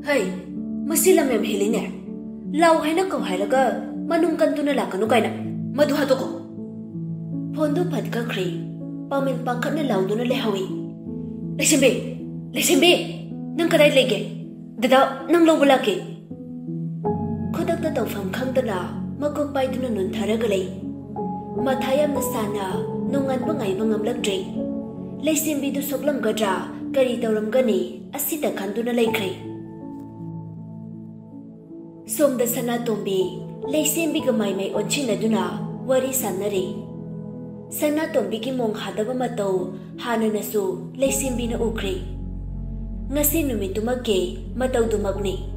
Hey, masilam yam hiline. Lau haina kau hailaga manung kantuna lakanu kaina. Madu hatoko. Pondo padka kri. Pamil pangkat na lau duna lehawi. Lesimbe. Nang kadai lege. Dada nang lau bulake. Kodak da tau fam khang dana makupai duna nun tharagalay. Mathayam na sana nungan bangai bangam lagdre. Lesimbi du soklam gadra kari tauram gani asita khanduna laikre. Somda sana tombi leisembi gamai mai onchina duna wari sanare. Sana tombi ki mong hadaba matau hana nasu leisembi na ukre. Ngasi numitumake matau dumagni.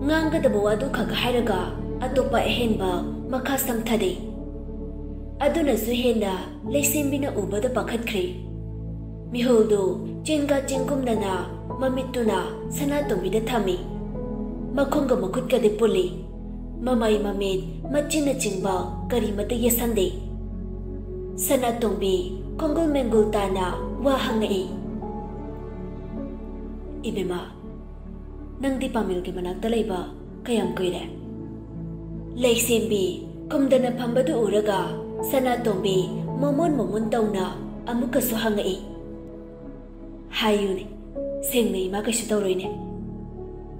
Nganga dabawa du khagahairaga atopa ehenba makha samthade. Aduna su hena leisembi na ubada pakhatkre. Miholdo chenga chengkumna na mamituna sana tombi da thami. Makhonga makutka de puli. Mamai mamit machina chingba kari mata yasande. Sana tongbi kongol mengul tana wa hangai. Ibema, nang di pamil ki manakta laiba kayam koire. Leisembi kumdana phambadu uraga sana tongbi momon tauna amuka su hangai. Hayune, sengnei ma kasu tawroine.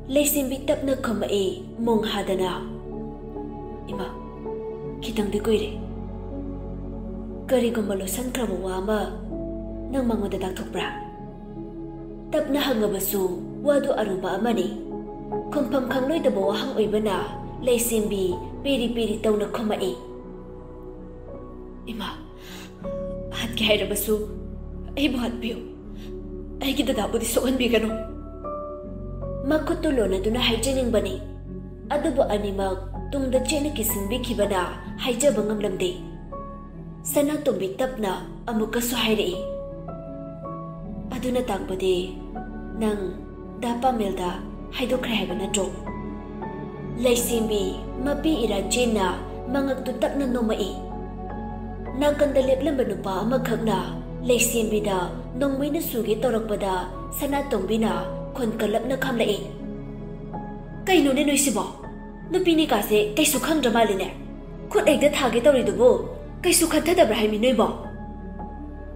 Leisimbi tapna khamai mong hadana. Ima, kitang di koire. Kari gumalo sankrabo wama nang mangoda dakthokbra. Tapna hangabasu wadu aruba amani. Kumpam khangloi da bawa hang oibana leisimbi peri tawna khamai. Ima, hat ki hairabasu ai buhat biyo. Ai ki dada budi sokan bigano. Makutulo na duna haijaning bani. Adubo animag tungda chena kisinbi kibana haijabang amlamde. Sana tumbi tapna amuka suhairi. Aduna tagbade nang dapa melda haidokra haibana dro. Leisimbi mapi ira jena mangagtu tapna nomai. Naganda leklamba nupa amakhagna leisimbi da nongmai na sugi torakpada sana tumbina kon kalap na kamlai. Kaino ne noisibo? Nupini kase kaisu khangdra maline. Khut ekda thage tawridubo kaisu khathadabra haimi noibo.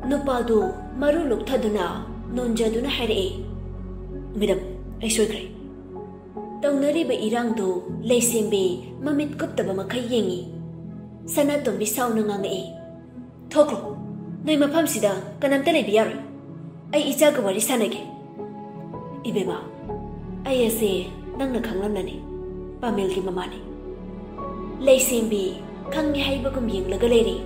Nupadu maru lukthaduna nonjaduna haire. Midam ai soikre. Tawnariba irangdu leisembi mamit kuptaba makai yengi. Sana tombi sauna ngangai. Thokro. Noi mafamsida kanamta leibi yaroi. Ai ichaga wari sanage. Ibema, ayase nang nakhanglamnani pamil ki mamani. Leisimbi khangni haibagum yenglaga leiri.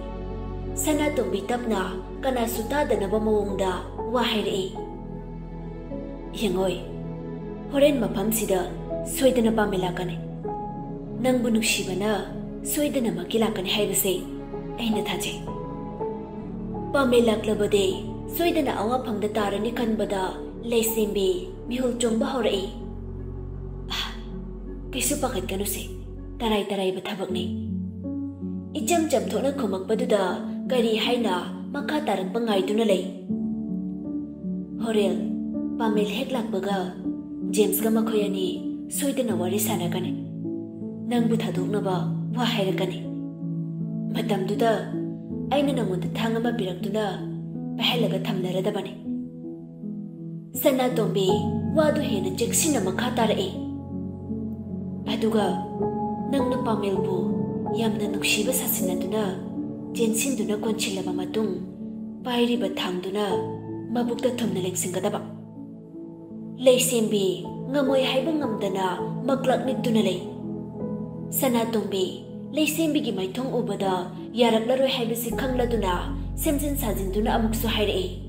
Sana tombi tapna kana suta danaba mawongda wa hairi. Yengoi, horen mafamsida soidana pamilakani. Nangbu nuksibana soidana makilakani haibase aina thaje. Pamilaklabade soidana awa phangda tarani kanbada leisimbi mihul chongba horai. Kaisu pakat kanuse tarai bathabak ni. Icham thona khomakpaduda kari haina makha tarak pangai duna lei. Horel pamil heklakbaga James ka makhoyani soidana wari sanagani. Nangbu thadoknaba wa hairakani. Matamduda aina namonda thangama pirakduna pahalaga thamnaradabani. Sana tombi wadu hena jeksina makha tarai. Aduga nangna pamilbu yamna nuksiba sasinaduna jensinduna konchilaba matung pairiba thangduna mabukta thumna lengsinggadaba. Leisimbi ngamoi haiba ngamdana maklak nitduna lei. Sana tombi leisimbi gi maithong ubada yaraklaroi haibasi khangladuna semjin sajinduna amuksu hairai.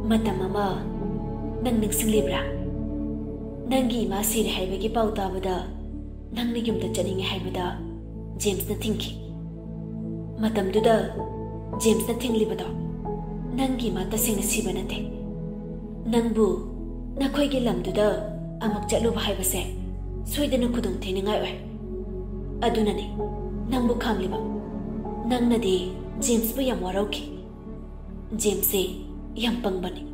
Matam ama nang ningsinglibra. Nangi ima siri haibagi pau tabada nangni yumda chaningi haibada James na thinki. Matam duda James na thinglibada nangi ima tasingna siba nate. Nangbu nakhoi gi lamduda amak chatluba haibase soidana khudung thiningai oi. Adunani nangbu khamliba nangnadi James bu yam warauki. James se yam pangbani.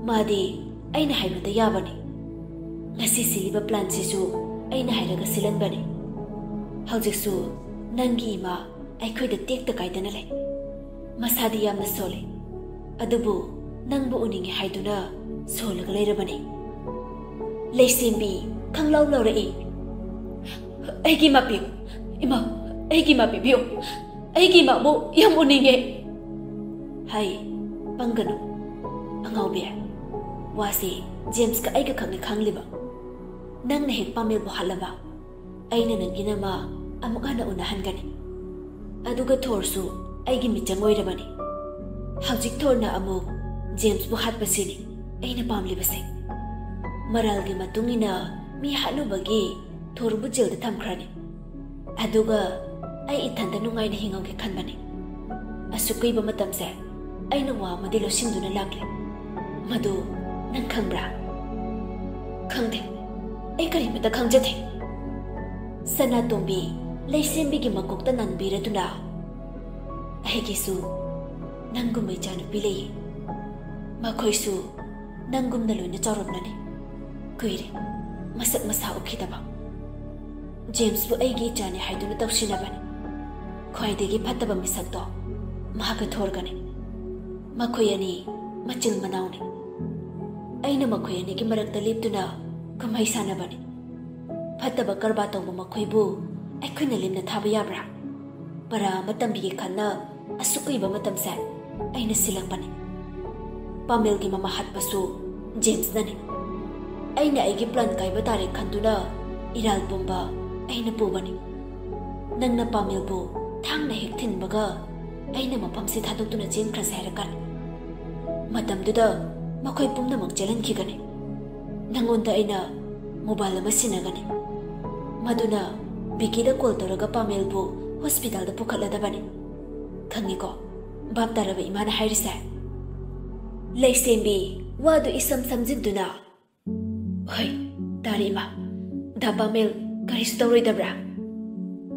Madi ꯑꯩꯅ ꯍꯥꯏꯕꯗ ꯌꯥꯕꯅꯤ ꯉꯁꯤ ꯁꯤꯜꯂꯤꯕ ꯄ꯭ꯂꯥꯟꯁꯤꯁꯨ ꯑꯩꯅ ꯍꯥꯏꯔꯒ ꯁꯤꯜꯍꯟꯕꯅꯤ ꯍꯧꯖꯤꯛꯁꯨ ꯅꯪꯒꯤ ꯏꯃꯥ ꯑꯩꯈꯣꯏꯗ ꯇꯦꯛꯇ ꯀꯥꯏꯗꯅ ꯂꯩ ꯃꯁꯥꯗꯤ ꯌꯥꯝꯅ ꯁꯣꯜꯂꯤ ꯑꯗꯨꯕꯨ ꯅꯪꯕꯨ ꯎꯅꯤꯡꯉꯦ ꯍꯥꯏꯗꯨꯅ ꯁꯣꯜꯂꯒ ꯂꯩꯔꯕꯅꯤ ꯂꯩꯁꯦꯝꯕꯤ ꯈꯪꯂꯥꯎ ꯂꯥꯎꯔꯛꯏ ꯑꯩꯒꯤ ꯏꯃꯥ ꯄꯤꯌꯨ ꯏꯃꯥ ꯑꯩꯒꯤ ꯏꯃꯥ ꯄꯤꯕꯤꯌꯨ ꯑꯩꯒꯤ ꯏꯃꯥꯕꯨ ꯌꯥꯝ ꯎꯅꯤꯡꯉꯦ ꯍꯥꯏ ꯄꯪꯒꯅꯨ ꯑꯉꯥꯎꯕꯤ ꯋꯥꯁꯤ ꯖꯦꯝꯁꯀ ꯑꯩꯒ ꯈꯛꯅ ꯈꯪꯂꯤꯕ ꯅꯪꯅ ꯍꯦꯛ ꯄꯥꯃꯦꯜꯕꯨ ꯍꯥꯠꯂꯕ ꯑꯩꯅ ꯅꯪꯒꯤ ꯅꯃꯥ ꯑꯃꯨꯛ ꯍꯟꯅ ꯎꯅꯍꯟꯒꯅꯤ ꯑꯗꯨꯒ ꯊꯣꯔꯁꯨ ꯑꯩꯒꯤ ꯃꯤꯆꯪ ꯑꯣꯏꯔꯕꯅꯤ ꯍꯧꯖꯤꯛ ꯊꯣꯔꯅ ꯑꯃꯨꯛ ꯖꯦꯝꯁꯕꯨ ꯍꯥꯠꯄꯁꯤꯅꯤ ꯑꯩꯅ ꯄꯥꯝꯂꯤꯕꯁꯦ ꯃꯔꯥꯜꯒꯤ ꯃꯇꯨꯡ ꯏꯟꯅ ꯃꯤ ꯍꯥꯠꯂꯨꯕꯒꯤ ꯊꯣꯔꯕꯨ ꯖꯦꯜꯗ ꯊꯝꯈ꯭ꯔꯅꯤ ꯑꯗꯨꯒ ꯑꯩ ꯏꯊꯟꯇ ꯅꯨꯡꯉꯥꯏꯅ ꯍꯤꯡꯍꯧꯒꯦ ꯈꯟꯕꯅꯤ ꯑꯁꯨꯛ ꯀꯨꯏꯕ ꯃꯇꯝꯁꯦ ꯑꯩꯅ ꯋꯥ ꯑꯃꯗꯤ ꯂꯧꯁꯤꯟꯗꯨꯅ ꯂꯥꯛꯂꯤ ꯃꯗꯨ ꯅꯪ ꯈꯪꯕ꯭ꯔꯥ ꯈꯪꯗꯦ ꯑꯩ ꯀꯔꯤꯃꯠꯇ ꯈꯪꯖꯗꯦ ꯁꯅꯥꯇꯣꯝꯕꯤ ꯂꯩꯁꯦꯝꯕꯤꯒꯤ ꯃꯀꯣꯛꯇ ꯅꯟꯕꯤꯔꯗꯨꯅ ꯑꯩꯒꯤꯁꯨ ꯅꯪꯒꯨꯝꯕ ꯏꯆꯥꯅꯨꯄꯤ ꯂꯩꯌꯦ ꯃꯈꯣꯏꯁꯨ ꯅꯪꯒꯨꯝꯅ ꯂꯣꯏꯅ ꯆꯥꯎꯔꯛꯂꯅꯤ ꯀꯨꯏꯔꯦ ꯃꯁꯛ ꯃꯁꯥ ꯎꯈꯤꯗꯕ ꯖꯦꯝꯁꯕꯨ ꯑꯩꯒꯤ ꯏꯆꯥꯅꯤ ꯍꯥꯏꯗꯨꯅ ꯇꯧꯁꯤꯟꯅꯕꯅꯤ ꯈ꯭ꯋꯥꯏꯗꯒꯤ ꯐꯠꯇꯕ ꯃꯤꯁꯛꯇꯣ ꯃꯍꯥꯛꯀ ꯊꯣꯔꯒꯅꯤ ꯃꯈꯣꯏ ꯑꯅꯤ ꯃꯆꯤꯜ ꯃꯅꯥꯎꯅꯤ ꯑꯩꯅ ꯃꯈꯣꯏ ꯑꯅꯤꯒꯤ ꯃꯔꯛꯇ ꯂꯦꯞꯇꯨꯅ ꯀꯨꯝꯍꯩ ꯁꯥꯟꯅꯕꯅꯤ ꯐꯠꯇꯕ ꯀꯔꯕꯥꯔ ꯇꯧꯕ ꯃꯈꯣꯏꯕꯨ ꯑꯩꯈꯣꯏꯅ ꯂꯦꯝꯅ ꯊꯥꯕ ꯌꯥꯕ꯭ꯔꯥ ꯄꯔꯥ ꯑꯃ ꯇꯝꯕꯤꯒꯦ ꯈꯟꯅ ꯑꯁꯨꯛ ꯀꯨꯏꯕ ꯃꯇꯝꯁꯦ ꯑꯩꯅ ꯁꯤꯜꯂꯛꯄꯅꯤ ꯄꯥꯃꯦꯜꯒꯤ ꯃꯃꯥ ꯍꯥꯠꯄꯁꯨ ꯖꯦꯝꯁꯅꯅꯤ ꯑꯩꯅ ꯑꯩꯒꯤ ꯄ꯭ꯂꯥꯟ ꯀꯥꯏꯕ ꯇꯥꯔꯦ ꯈꯟꯗꯨꯅ ꯏꯔꯥꯜ ꯄꯨꯝꯕ ꯑꯩꯅ ꯄꯨꯕꯅꯤ ꯅꯪꯅ ꯄꯥꯃꯦꯜꯕꯨ ꯊꯥꯡꯅ ꯍꯦꯛ ꯊꯤꯟꯕꯒ ꯑꯩꯅ ꯃꯐꯝꯁꯤ ꯊꯥꯗꯣꯛꯇꯨꯅ ꯆꯦꯟꯈ꯭ꯔꯁꯦ ꯍꯥꯏꯔꯛꯀꯅꯤ ꯃꯇꯝꯗꯨꯗ ꯃꯈꯣꯏ ꯄꯨꯝꯅꯃꯛ ꯆꯦꯜꯍꯟꯈꯤꯒꯅꯤ ꯅꯪꯉꯣꯟꯗ ꯑꯩꯅ ꯃꯣꯕꯥꯏꯜ ꯑꯃ ꯁꯤꯟꯅꯒꯅꯤ ꯃꯗꯨꯅ ꯕꯤꯀꯤꯗ ꯀꯣꯜ ꯇꯧꯔꯒ ꯄꯥꯃꯦꯜꯕꯨ ꯍꯣꯁꯄꯤꯇꯥꯜꯗ ꯄꯨꯈꯠꯂꯗꯕꯅꯤ ꯈꯪꯉꯤꯀꯣ ꯚꯥꯞ ꯇꯥꯔꯕ ꯏꯃꯥꯅ ꯍꯥꯏꯔꯤꯁꯦ ꯂꯩꯁꯦꯝꯕꯤ ꯋꯥꯗꯨ ꯏꯁꯝ ꯁꯝꯖꯤꯟꯗꯨꯅ ꯍꯣꯏ ꯇꯥꯔꯦ ꯏꯃꯥ ꯗꯥ ꯄꯥꯃꯦꯜ ꯀꯔꯤꯁꯨ ꯇꯧꯔꯣꯏꯗꯕ꯭ꯔꯥ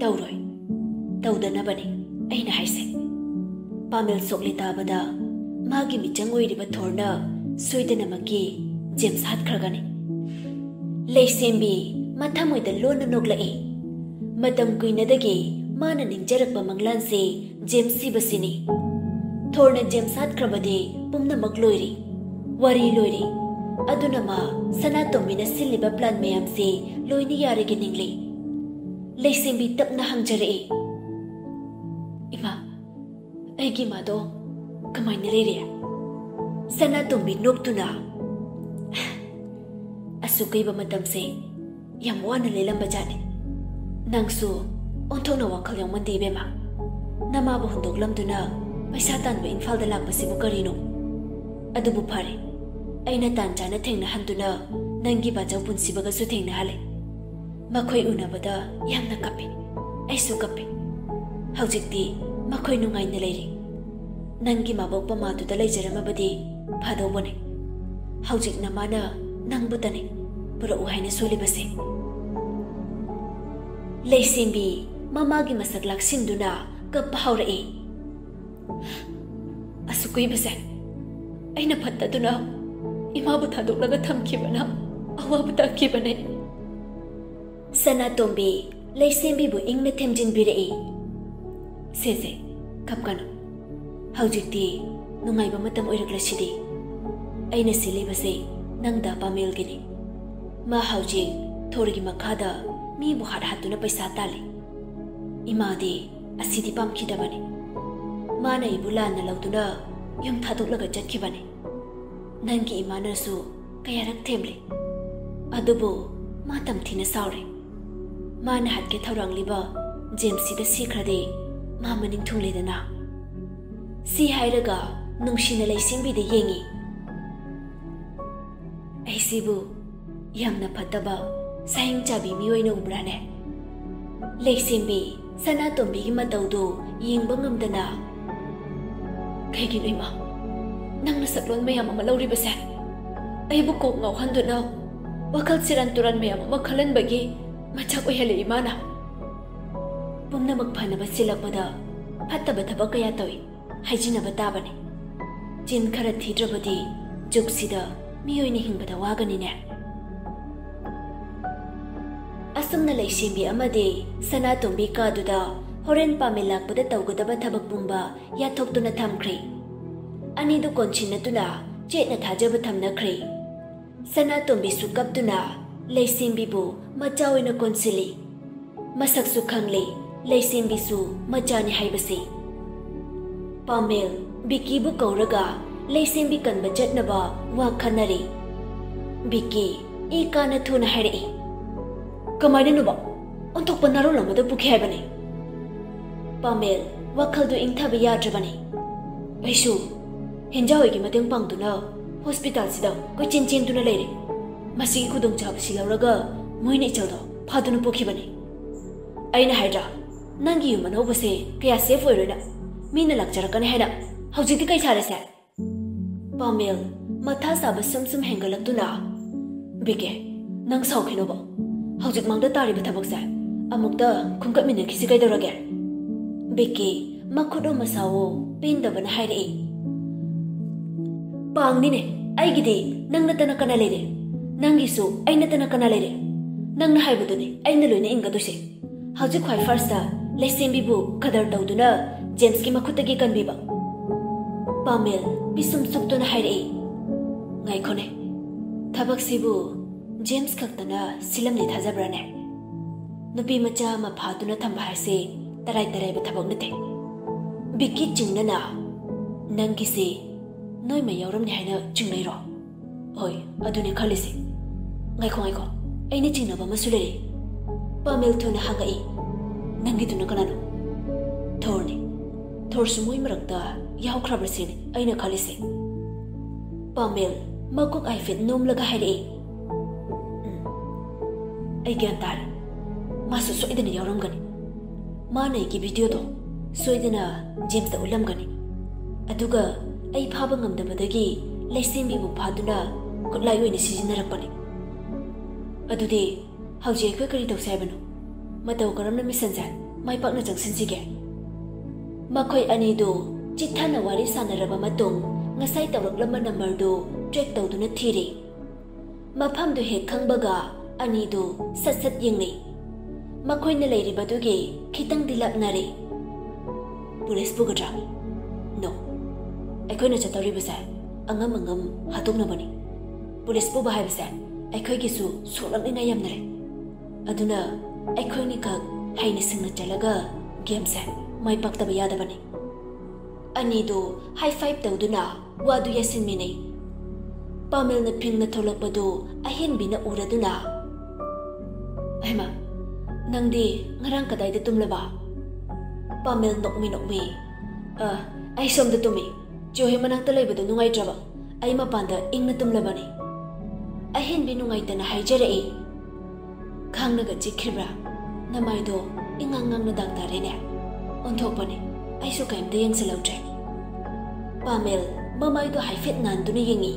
ꯇꯧꯔꯣꯏ ꯇꯧꯗꯅꯕꯅꯤ ꯑꯩꯅ ꯍꯥꯏꯁꯦ ꯄꯥꯃꯦꯜ ꯁꯣꯛꯂꯤ ꯇꯥꯕꯗ ꯃꯥꯒꯤ ꯃꯤꯆꯪ ꯑꯣꯏꯔꯤꯕ ꯊꯣꯔꯅ ꯁꯣꯏꯗꯅꯃꯛꯀꯤ ꯖꯦꯝꯁ ꯍꯥꯠꯈ꯭ꯔꯒꯅꯤ ꯂꯩꯁꯦꯝꯕꯤ ꯃꯊꯃꯣꯏꯗ ꯂꯣꯟꯅ ꯅꯣꯛꯂꯛꯏ ꯃꯇꯝ ꯀꯨꯏꯅꯗꯒꯤ ꯃꯥꯅ ꯅꯤꯡꯖꯔꯛꯄ ꯃꯪꯂꯥꯟꯁꯤ ꯖꯦम्स ꯁꯤꯕꯁꯤꯅꯤ ꯊꯣꯔꯅ ꯖꯦम्स ꯍꯥꯠꯈ꯭ꯔꯕꯗꯤ ꯄꯨꯝꯅꯃꯛ ꯂꯣꯏꯔꯤ ꯋꯥꯔꯤ ꯂꯣꯏꯔꯤ ꯑꯗꯨꯅ ꯃꯥ ꯁꯅꯥꯇꯣꯝꯕꯤꯅ ꯁꯤꯜꯂꯤꯕ ꯄ꯭ꯂꯥꯟ ꯃꯌꯥꯝꯁꯤ ꯂꯣꯏꯅ ꯌꯥꯔꯒ ꯅꯤꯡꯂꯤ ꯂꯩꯁꯦꯝꯕꯤ ꯇꯞꯅ ꯍꯪꯖꯔꯛꯏ ꯏꯃꯥ ꯑꯩꯒꯤ ꯏꯃꯥꯗꯣ ꯀꯃꯥꯏꯅ ꯂꯩꯔꯤ ꯁꯅꯥꯇꯣꯝꯕꯤ ꯅꯣꯛꯇꯨꯅ ꯑꯁꯨꯛ ꯀꯨꯏꯕ ꯃꯇꯝꯁꯦ ꯌꯥꯝ ꯋꯥꯅ ꯂꯦꯜꯂꯝꯕꯖꯥꯠꯅꯤ ꯅꯪꯁꯨ ꯑꯣꯟꯊꯣꯛꯅ ꯋꯥꯈꯜ ꯌꯥꯎꯃꯟꯗꯦ ꯏꯕꯦꯝꯃ ꯅꯃꯥꯕꯨ ꯍꯨꯟꯗꯣꯛꯂꯝꯗꯨꯅ ꯄꯩꯁꯥ ꯇꯥꯟꯕ ꯏꯝꯐꯥꯜꯗ ꯂꯥꯛꯄꯁꯤꯕꯨ ꯀꯔꯤꯅꯣ ꯑꯗꯨꯕꯨ ꯐꯔꯦ ꯑꯩꯅ ꯇꯥꯟ ꯆꯥꯅ ꯊꯦꯡꯅꯍꯟꯗꯨꯅ ꯅꯪꯒꯤ ꯕꯥꯆꯧ ꯄꯨꯟꯁꯤꯕꯒꯁꯨ ꯊꯦꯡꯅꯍꯜꯂꯦ ꯃꯈꯣꯏ ꯎꯅꯕꯗ ꯌꯥꯝꯅ ꯀꯞꯄꯤ ꯑꯩꯁꯨ ꯀꯞꯄꯤ ꯍꯧꯖꯤꯛꯇꯤ ꯃꯈꯣꯏ ꯅꯨꯡꯉꯥꯏꯅ ꯂꯩꯔꯤ ꯅꯪꯒꯤ ꯃꯕꯣꯛ ꯄꯃꯥꯗꯨꯗ ꯂꯩꯖꯔꯝꯃꯕꯗꯤ ꯐꯗꯧꯕꯅꯤ ꯍꯧꯖꯤꯛꯅ ꯃꯥꯅ ꯅꯪꯕꯨꯇꯅꯤ ꯄꯨꯔꯛꯎ ꯍꯥꯏꯅ ꯁꯣꯜꯂꯤꯕꯁꯦ ꯂꯩꯁꯦꯝꯕꯤ ꯃꯃꯥꯒꯤ ꯃꯁꯛ ꯂꯥꯛꯁꯤꯟꯗꯨꯅ ꯀꯞꯄ ꯍꯧꯔꯛꯏ ꯑꯁꯨꯛ ꯀꯨꯏꯕꯁꯦ ꯑꯩꯅ ꯐꯠꯇꯗꯨꯅ ꯏꯃꯥꯕꯨ ꯊꯥꯗꯣꯛꯂꯒ ꯊꯝꯈꯤꯕꯅ ꯑꯋꯥꯕ ꯇꯥꯈꯤꯕꯅꯦ ꯁꯅꯥꯇꯣꯝꯕꯤ ꯂꯩꯁꯦꯝꯕꯤꯕꯨ ꯏꯪꯅ ꯊꯦꯝꯖꯤꯟꯕꯤꯔꯛꯏ ꯁꯦꯁꯦ ꯀꯞꯀꯅꯨ ꯍꯧꯖꯤꯛꯇꯤ ꯅꯨꯡꯉꯥꯏꯕ ꯃꯇꯝ ꯑꯣꯏꯔꯛꯂꯁꯤꯗꯤ ꯑꯩꯅ ꯁꯤꯜꯂꯤꯕꯁꯦ ꯅꯪꯗ ꯄꯥꯃꯦꯜꯒꯤꯅꯤ ꯃꯥ ꯍꯧꯖꯤꯛ ꯊꯣꯔꯒꯤ ꯃꯈꯥꯗ ꯃꯤꯕꯨ ꯍꯥꯠꯍꯠꯇꯨꯅ ꯄꯩꯁꯥ ꯇꯥꯜꯂꯤ ꯏꯃꯥꯗꯤ ꯑꯁꯤꯗꯤ ꯄꯥꯝꯈꯤꯗꯕꯅꯤ ꯃꯥꯅ ꯑꯩꯕꯨ ꯂꯥꯟꯅ ꯂꯧꯗꯨꯅ ꯌꯨꯝ ꯊꯥꯗꯣꯛꯂꯒ ꯆꯠꯈꯤꯕꯅꯤ ꯅꯪꯒꯤ ꯏꯃꯥꯅꯁꯨ ꯀꯌꯥꯔꯛ ꯊꯦꯝꯂꯤ ꯑꯗꯨꯕꯨ ꯃꯥ ꯇꯝꯊꯤꯅ ꯁꯥꯎꯔꯦ ꯃꯥꯅ ꯍꯥꯠꯀꯦ ꯊꯧꯔꯥꯡꯂꯤꯕ ꯖꯦꯝꯁꯁꯤꯗ ꯁꯤꯈ꯭ꯔꯗꯤ ꯃꯥ ꯃꯅꯤꯡ ꯊꯨꯡꯂꯦꯗꯅ ꯁꯤ ꯍꯥꯏꯔꯒ ꯅꯨꯡꯁꯤꯅ ꯂꯩꯁꯦꯝꯕꯤꯗ ꯌꯦꯡꯉꯤ ꯑꯩꯁꯤꯕꯨ ꯌꯥꯝꯅ ꯐꯠꯇꯕ ꯁꯥꯍꯤꯡ ꯆꯥꯕꯤ ꯃꯤꯑꯣꯏꯅ ꯎꯕ꯭ꯔꯥꯅꯦ ꯂꯩꯁꯦꯝꯕꯤ ꯁꯅꯥꯇꯣꯝꯕꯤꯒꯤ ꯃꯇꯧꯗꯨ ꯌꯦꯡꯕ ꯉꯝꯗꯅ ꯀꯩꯒꯤꯅꯣ ꯏꯃꯥ ꯅꯪꯅ ꯁꯛꯂꯣꯟ ꯃꯌꯥꯝ ꯑꯃ ꯂꯧꯔꯤꯕꯁꯦ ꯑꯩꯕꯨ ꯀꯣꯛ ꯉꯥꯎꯍꯟꯗꯨꯅ ꯋꯥꯈꯜ ꯁꯤꯔꯥꯟ ꯇꯨꯔꯥꯟ ꯃꯌꯥꯝ ꯑꯃ ꯈꯜꯍꯟꯕꯒꯤ ꯃꯆꯥꯛ ꯑꯣꯏꯍꯜꯂꯤ ꯏꯃꯥꯅ ꯄꯨꯝꯅꯃꯛ ꯐꯅꯕ ꯁꯤꯜꯂꯛꯄꯗ ꯐꯠꯇꯕ ꯊꯕꯛ ꯀꯌꯥ ꯇꯧꯏ ꯍꯥꯏꯖꯤꯟꯅꯕ ꯇꯥꯕꯅꯤ ꯆꯤꯟ ꯈꯔ ꯊꯤꯗ꯭ꯔꯕꯗꯤ ꯖꯨꯒꯁꯤꯗ miyoy ni hingbada waganine. Asumna laisimbi amadi sana tombi kaduda horen pamilakpada tawgadaba thabak pumba yathoktuna thamkhri. Anidu konchinatuna chetna thajaba thamnakhri. Sana tombi sukaptuna laisimbi bu machaoina konsili. Masaksu khangli laisimbi su machani haibasi. Pamel Biki bu kauraga laisimbi kanba chatnaba wa khanari. Biki ikana thuna hairi. Kamaina nuba onthokpa narol amada pukhi haibani. Pamel wakhaldu ingthaba yadrabani. Aisu henjaoigi mateng pangduna hospital sida koi chinchin tuna leire. Masi khudong chabasi lauraga moina ichaldo phaduna pokhibani. Aina haidra nangi yum anobase kaya safe oirona mina lakcharakani haida haujikti kai sarese. Pamel matha saba sum hengalaktuna. Bike nang saukhinoba haujik mangda tari bathabakse amukta khungkat mina kisi kai dorage. Bike makhudo masawo pindabana hairi. Pangnine aigidi nangna tana kana leire. Nangisu aina tana kana leire. Nangna haibuduni aina loina ingaduse. Haujik khwai first laisimbi bu kadar tawduna James ki makhutagi kanbiba. Pamel bisum suktuna hairi. Ngai khone thabak sibu James kaktana silamni thajabrane. Nupi macha ma phatuna thamba haise tarai ba thabak nate. Biki chingnana nangi se noi ma yauram ni haina chingnai ro. Oi adune khalise. Ngai kho aini chingnaba masule. Pamel thuna hagai nangi tuna kanano. Thor sumoi marakta yaw khabrasini aina khalise. Pamel makuk ai fit nom laga hairi. Ai gyan tar masu soidana yauram gani. Mana ki video do soidana James da ulam gani. Aduga ai phaba ngamdabadagi laisimbi bu phaduna kutlai oina sijinarakpani. Adudi hauji ko kari tawsaibano mataw karamna misansa mai pakna changsinsige. Makhoi ani do chithana wari sanaraba matung ngasai tawraklama number do track tawduna thiri. Mafam do he khangbaga ani do sat yengni. Makhoi na leiriba dugi khitang dilapnari. Police bugadra. No. Aikoi na chatawri basa angam hatungna bani. Police bu bahai basa aikoi gisu solang ina yamnare. Aduna aikoi ni ka haini singna chalaga game sa mai paktaba yadabani. Ani do high five tawduna wadu yasin mini. Pamel na ping na tholakpado ahin bina uraduna. Aima nangdi ngarang kadai da tumlaba. Pamel nokmi. Ai somda tumi. Johe manang talay bado nungay draba. Ay mapanda ing na tumlabani. Ahin binungay ta na haijarei. Kang naga chikhibra. Namay do ingangang na dangtare niya. Onthok pa ni ay sukayam da yang salawtre. Pamel mamay do haifit nandu na yengi.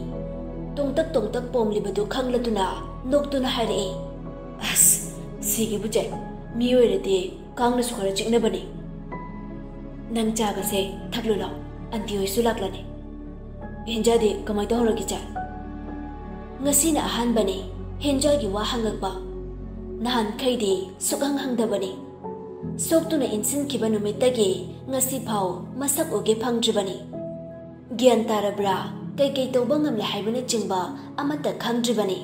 Tongtak pomli bado kang latuna nokto na hairei. As sige bujay. Miyo irate kang na sukara chik na bani. Nang chaga se thaglulaw. Anti hoy sulaklani. Hinjadi kamay ta horagi cha. Ngasi na ahanbani hinjagi wa hangagba. Nahan kaydi sukang hangdabani. Soktu na insin kiba numitagi ngasi phaw masak uge phangdribani. Gyan tarabra kay tawba ngamla haibani chingba amata khangdribani.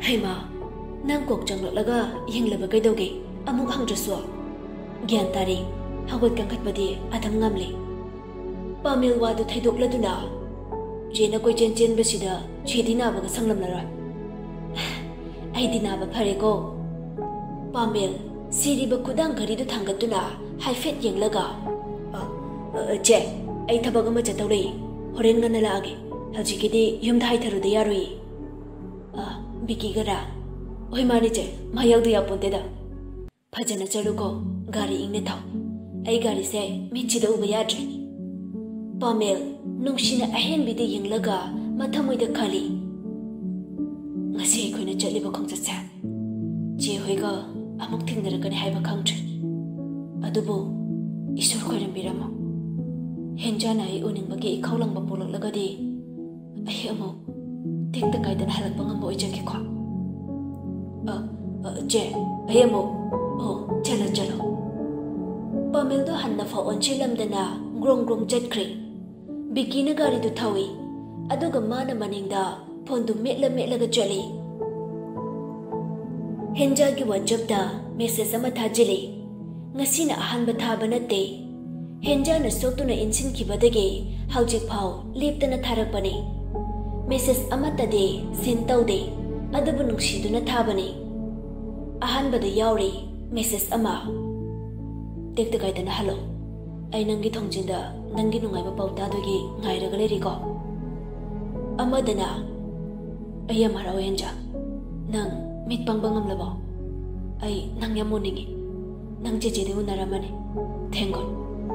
Haima nang kok changlolaga yinglaba kaydoge amuk hangdraswa. Gyan tari hagot kang katpadi atam ngamli. Pamel wadu thaidok laduna. Jena koi chen basida chidi nabaga sanglam nara. Ay di naba pare ko. Pamel siri ba kudang gari do thangatuna haifet yenglaga. Che ay thabaga ma chatawlei horen nga nalaage. Hajikidi yumda hai tharu da yaroi. Biki gara. Oi mani che mayaw do yaponte da. Phajana chaluko gari ingne thaw. Ay gari se michida uba yadre. Pamel nungshina ahen bide yenglaga mathamoy da khali. Ngasi koina chaliba khongchatsa. Je hoiga amuk thingdarakani haiba khangtre. Adubo isur khoiram biramo. Henjana ay uning bagi ikaw lang mapulog lagadi. Ay amo, tikta kay dan halak pang amo ijaki ko. Je, ay amo, chalo. Pamil do han na faon chilam dana grong jet kri. Bigi na gari do thawi. Aduga mana maningda phone du metla ga jali. Henja gi WhatsApp da message ama thajili. Ngasi na ahanba thaba natte. Henja na sotuna insin kibadage haujik phau leptana tharakpani. Message amata de sin taude adabu nungsiduna thabani. Ahanbada yauri message ama. Tekta kaitana hello. Ay nangi thongjinda nangi nungaiba pautadogi ngairaga leri ko. Amadana ayam haraw Henja. Nang mitpang bangam labo. Ay nang yamuningi. Nang jejede unaramani. Thengon.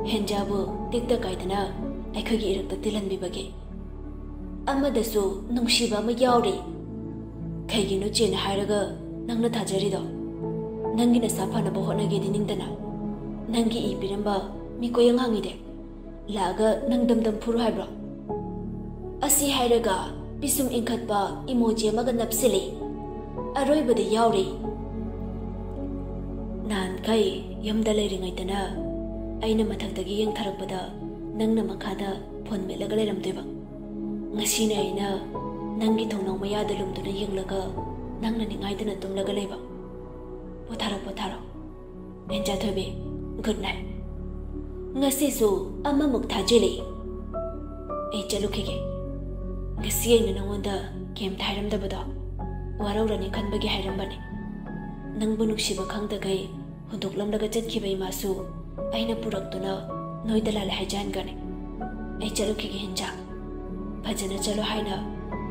Henja bu tikta kaitana ay khagi irakta tilanbi bagi. Amadasu nungshiba ma yauri. Kaigino chena hairaga nangna thajarido. Nangi na safana bo honage diningdana. Nangi ipiramba mikoyang hangide. Laga nang damdam puru haibro. Asi hairaga pisum inkhatba emoji amaga napsili. Aroibada yauri. Nan kai yamda leiringaitana aina mathagdagi yang tharakpada nangna makhada phone melaga leiramdeba. Ngasina aina nangi thongnau mayada lumduna yenglaga nangna ningaidana tumlaga leiba. Potharo. Henja thobe. Good night. Ngasi su ama muk thajili. Ei chalukige. Ngasi aina nangonda kem thairamdabado. Waraurani khanbagi hairambani. Nangbu nuksiba khangdagai hundoklamlaga chatkibai masu aina puraktuna noidala la hajan gane. Ei chalukige Henja. Phajana chalo haina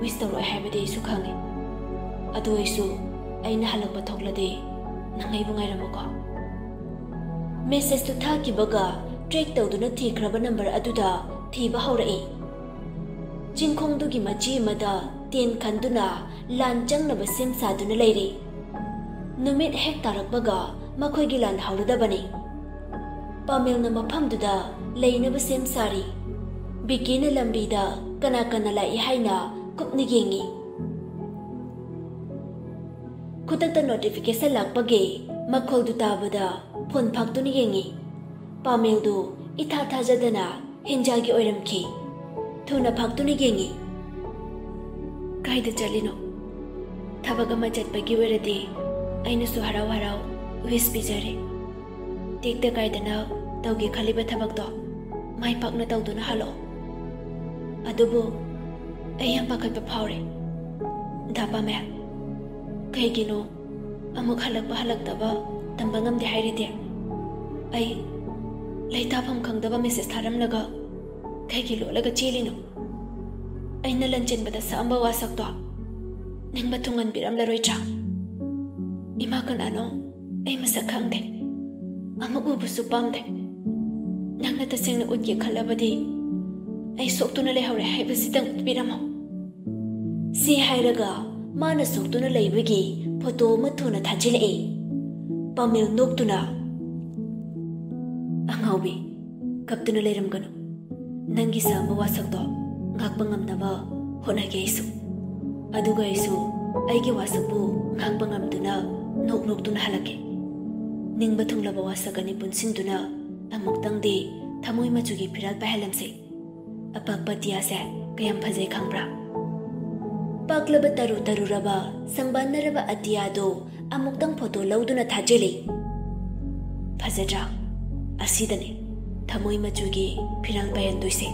wish tawro haibade isu khangi. Adu isu aina halakba thoklade nangai bungai ramuko. Message to thaki baga track tawduna thikraba number aduda thiba haurai. Jingkhong dugi machi mada ten khanduna lan changnaba sim saduna leiri. Numit hek tarakbaga makhoigi lan hauradabani. Pamilna maphamduda leinaba sim sari. Bikina lambida kana lai haina kupni gengi. Kutakta notification lakpage makhol du tabada phone phaktuni gengi. Pamil du itha thajadana Henja gi oiramki. Thuna phaktuni gengi. Kaida chalino. Thabaga ma chatpagi weradi aina su harau wish bijare. Tekta kaidana tawgi khaliba thabakto mai pakna tawduna halo. Adubu ayam pakai papaure. Dapa me. Kayak gino, amuk halak daba tambangam di hari dia. Ay, lay tapam kang daba message tharam laga. Kayak gilo laga chilino. Ay nalanchen bada sa amba wasak to. Nang batungan biram laroy cha. Imakan ano, ay masakang de. Amuk ubusupam de. Nang natasing na udye kalabadi. Ay sokto na lay haure hay basitang utbiramo. Si hayraga mana sokto na lay wigi photo mathuna thajilai. Pamil noktuna. Angawbi kaptuna layram gano. Nangi sa mawasak to ngakbangam naba honage isu. Aduga isu aygi wasakbu ngakbangam duna noktuna halake. Ning bathung laba wasakani punsinduna amuktang di thamoy machugi pirak pahalamse. Apagpatiya se kayam phajai khangbra. Paklaba taru raba sangbanaraba atiyado amuktang photo lauduna thajeli. Phajadra asidane thamoi machugi phiral bayan duise.